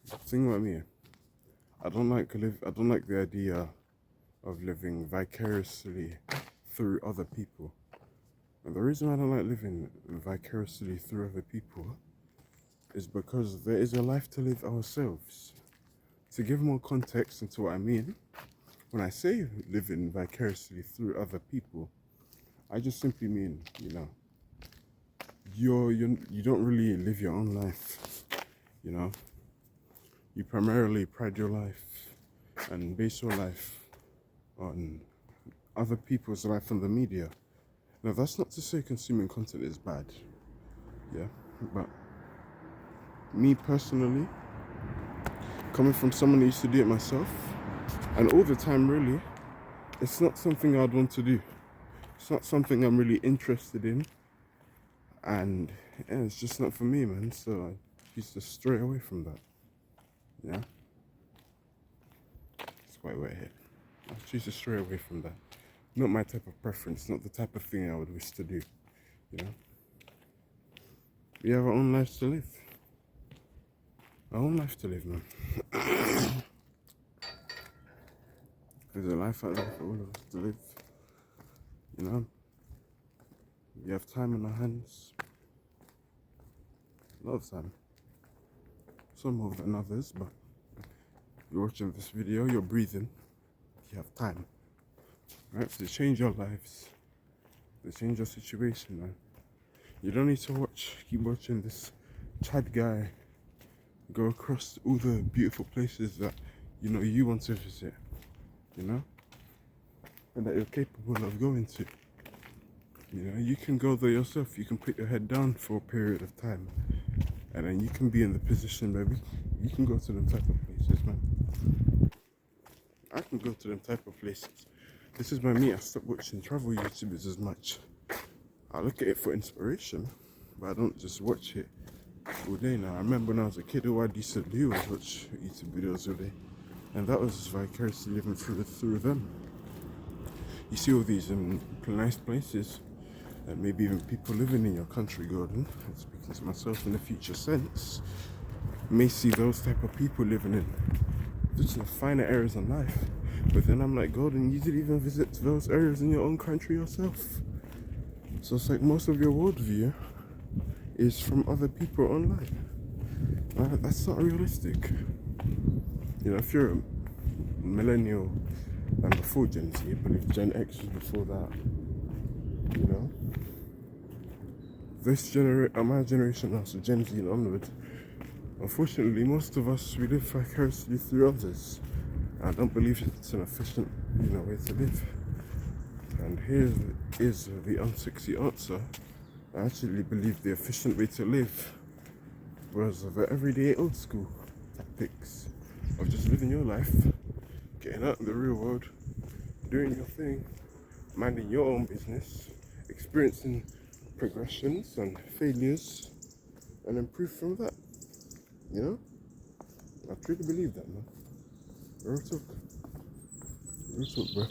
The thing about me, I don't like the idea of living vicariously through other people. And the reason I don't like living vicariously through other people is because there is a life to live ourselves. To give more context into what I mean, when I say living vicariously through other people, I just simply mean, you don't really live your own life, you know. You primarily pride your life and base your life on other people's life and the media. Now that's not to say consuming content is bad, yeah, but me personally, coming from someone who used to do it myself, and all the time really, it's not something I'd want to do. It's not something I'm really interested in, and yeah, it's just not for me, man. So I used to stray away from that. Yeah, it's quite wet here. I choose to stray away from that. Not my type of preference, not the type of thing I would wish to do. You know, we have our own lives to live. Our own life to live, man. There's a life out there for all of us to live. You know, we have time on our hands. A lot of time. Some more than others, but you're watching this video, you're breathing, you have time. Right? To change your lives, to change your situation, man. You don't need to keep watching this Chad guy go across all the beautiful places that you want to visit, and that you're capable of going to. You can go there yourself. You can put your head down for a period of time, and then you can be in the position where you can go to them type of places, man. I can go to them type of places. This is by me. I stopped watching travel YouTubers as much. I look at it for inspiration, but I don't just watch it all day now. I remember when I was a kid, all I used to do was watch YouTube videos all day, and that was vicariously living through them. You see all these nice places, and maybe even people living in your country, Gordon. I'm speaking to myself in the future sense. May see those type of people living in just the finer areas of life, but then I'm like, Gordon, you didn't even visit those areas in your own country yourself. So it's like most of your worldview is from other people online. That's not realistic. If you're a millennial and before Gen Z, I believe Gen X was before that. My generation now, so Gen Z and onward. Unfortunately, most of us, we live vicariously through others. I don't believe it's an efficient, way to live. And here is the unsexy answer. I actually believe the efficient way to live was the everyday old school tactics of just living your life, getting out in the real world, doing your thing, minding your own business, experiencing progressions and failures, and improve from that. I truly believe that, man. Real talk, bro.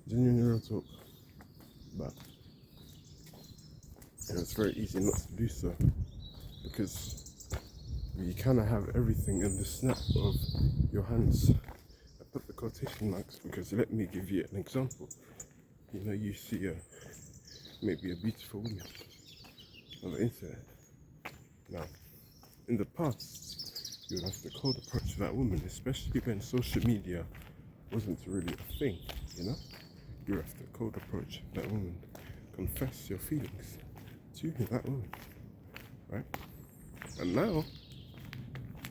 Genuine real talk. But it's very easy not to do so, because you kind of have everything in the snap of your hands. I put the quotation marks because let me give you an example. You see maybe a beautiful woman on the internet. Now, in the past, you would have to cold approach that woman, especially when social media wasn't really a thing, You would have to cold approach that woman, confess your feelings to that woman, right? And now,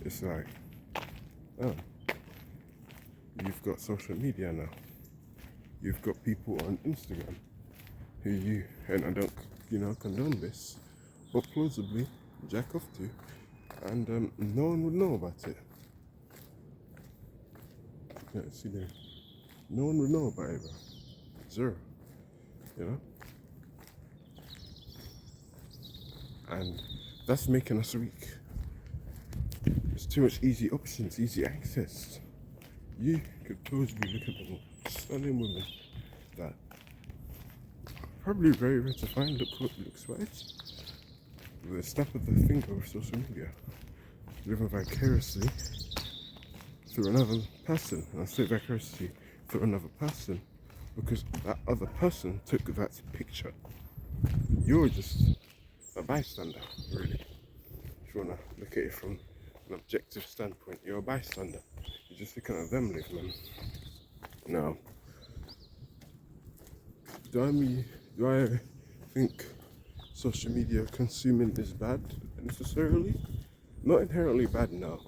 it's like, oh, you've got social media now. You've got people on Instagram who and I don't, condone this, but plausibly jack off to, and no one would know about it. Yeah, see there. No one would know about it, bro. Zero. And that's making us weak. There's too much easy options, easy access. You could plausibly look at them stunning women that probably very rare to find looks wise with a snap of the finger of social media. living vicariously through another person. And I say vicariously through another person because that other person took that picture. You're just a bystander, really. If you want to look at it from an objective standpoint, you're a bystander. You're just looking at them live, man. Now, do I think social media consuming is bad necessarily? Not inherently bad, no.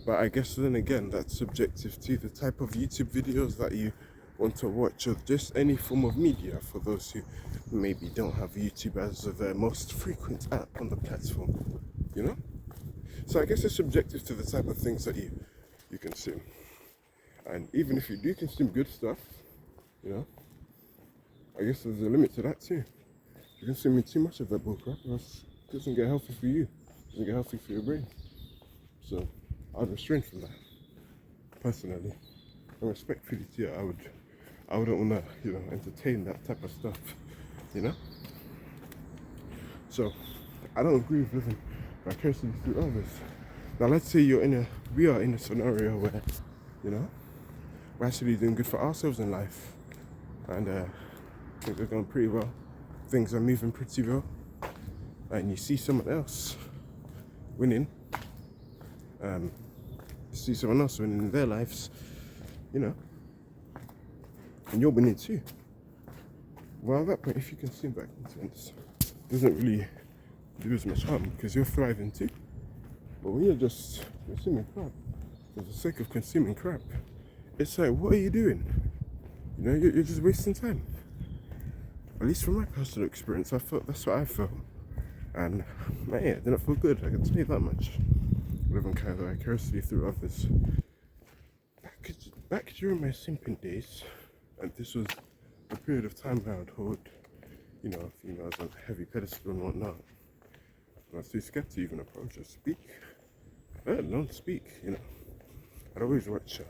But I guess then again, that's subjective to the type of YouTube videos that you want to watch, or just any form of media for those who maybe don't have YouTube as their most frequent app on the platform, you know? So I guess it's subjective to the type of things that you consume. And even if you do consume good stuff, you know, I guess there's a limit to that too. If you're consuming too much of that bullcrap, it doesn't get healthy for you. It doesn't get healthy for your brain. So I'd restrain from that, personally. And respectfully to you, I wouldn't want to, entertain that type of stuff, you know? So I don't agree with living vicariously through others. Now let's say we are in a scenario where, we're actually doing good for ourselves in life. And things are going pretty well. Things are moving pretty well. And you see someone else winning. You see someone else winning in their lives, and you're winning too. Well, at that point, if you consume that content, it doesn't really do as much harm because you're thriving too. But when you're just consuming crap for the sake of consuming crap, it's like, what are you doing? You're just wasting time. At least from my personal experience, that's what I felt. And man, it didn't feel good, I can tell you that much. Living kind of vicariously through others. Back during my simping days, and this was a period of time where I'd hold, females on a heavy pedestal and whatnot. And I was too scared to even approach or speak. Let alone speak, I'd always watch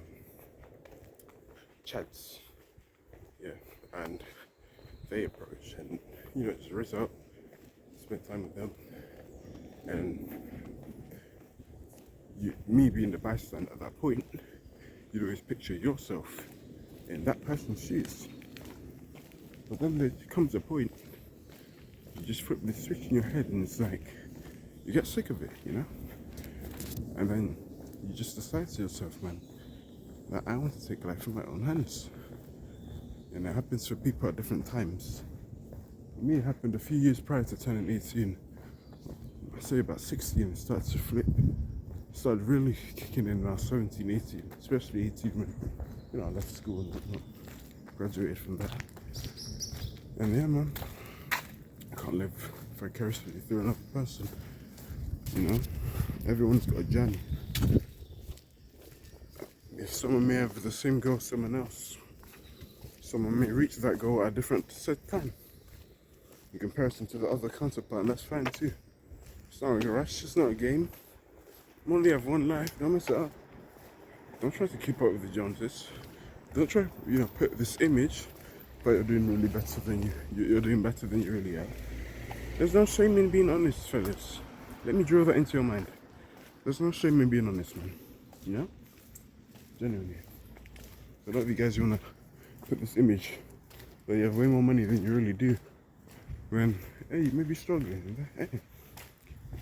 chats, and they approach and, just raise up, spend time with them, and me being the bystander at that point, you'd always picture yourself in that person's shoes. But then there comes a point, you just flip the switch in your head and it's like, you get sick of it, And then you just decide to yourself, man, that I want to take life in my own hands. And it happens for people at different times. For me, it happened a few years prior to turning 18. I'd say about 16, it started to flip. Started really kicking in now, 17, 18, especially 18 when, I left school and whatnot. Graduated from that. And yeah, man, I can't live vicariously through another person. Everyone's got a journey. If someone may have the same goal as someone else, someone may reach that goal at a different set time in comparison to the other counterpart, and that's fine too. It's not a rush, it's not a game. You only have one life, don't mess it up. Don't try to keep up with the Joneses. Don't try, put this image, but you're doing really better than you're doing better than you really are. There's no shame in being honest, fellas. Let me drill that into your mind. There's no shame in being honest, man. Genuinely. So a lot of you guys, you wanna put this image that you have way more money than you really do. When, hey, you may be struggling. Hey,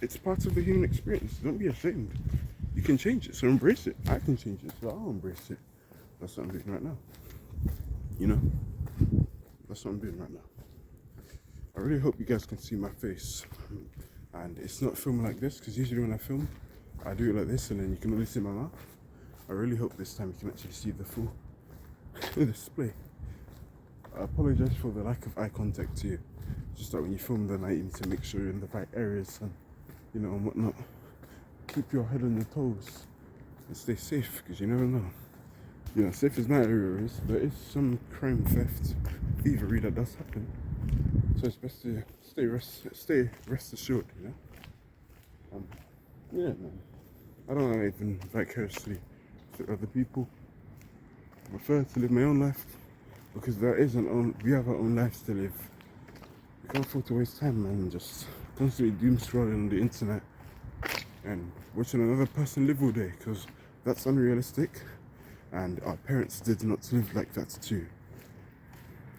it's part of the human experience. Don't be ashamed. You can change it, so embrace it. I can change it, so I'll embrace it. That's what I'm doing right now. That's what I'm doing right now. I really hope you guys can see my face. And it's not filmed like this, because usually when I film, I do it like this, and then you can only see my mouth. I really hope this time you can actually see the full display. I apologize for the lack of eye contact to you. Just that when you film the night, you need to make sure you're in the right areas and, and whatnot. Keep your head on your toes and stay safe, because you never know. Safe as my area is, there is some crime, theft, thievery that does happen. So it's best to stay rest assured, Yeah, man. I don't want to even vicariously through other people. I prefer to live my own life because we have our own lives to live. We can't afford to waste time, man, just constantly doom scrolling on the internet and watching another person live all day, because that's unrealistic, and our parents did not live like that too.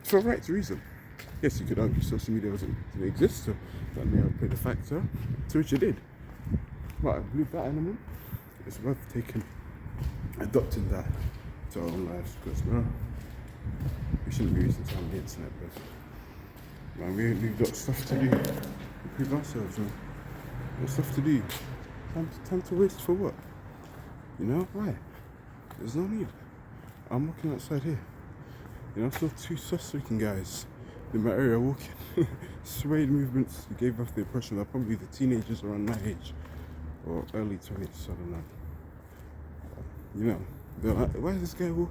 For a right reason. Yes, you could argue social media didn't exist, so that may have played a factor, to which it did. But I believe that element is worth adopting that to our own lives, because we shouldn't be wasting time on the internet, but we've got stuff to do, improve ourselves, and got stuff to do. Time to waste for what? You know, why? There's no need. I'm walking outside here. You know, I saw two sus-looking guys in my area walking. Swayed movements gave off the impression that probably the teenagers around my age, or early 20s, I don't know. You know, they're like, why is this guy walk?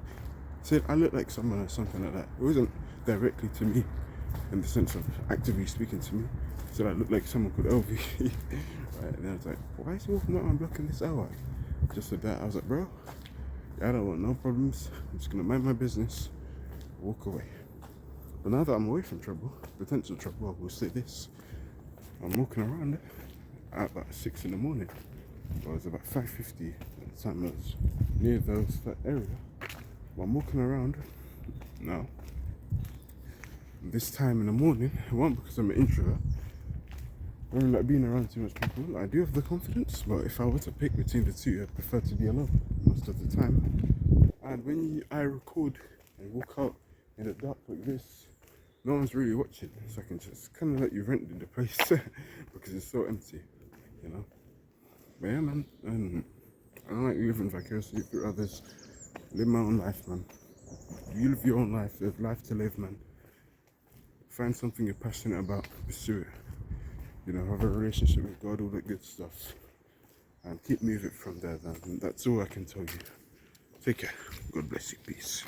Said I look like someone or something like that. It wasn't directly to me in the sense of actively speaking to me. Said I look like someone called LV. Right, and I was like, why is he walking out and blocking this out? Just said that. I was like, bro, I don't want no problems. I'm just gonna mind my business, walk away. But now that I'm away from trouble, potential trouble, I will say this. I'm walking around at about 6 in the morning. It was about 5:50 at the time. I was near that area. But I'm walking around now. This time in the morning, one, because I'm an introvert. I don't like being around too much people. I do have the confidence, but if I were to pick between the two, I'd prefer to be alone most of the time. And when I record and walk out in the dark like this, no one's really watching, so I can just kind of let you rent the place because it's so empty, you know. But yeah, man, I don't like living vicariously through others. Live my own life, man. You live your own life. There's life to live, man. Find something you're passionate about, pursue it. You know, have a relationship with God, all that good stuff, and keep moving from there. Then that's all I can tell you. Take care. God bless you. Peace.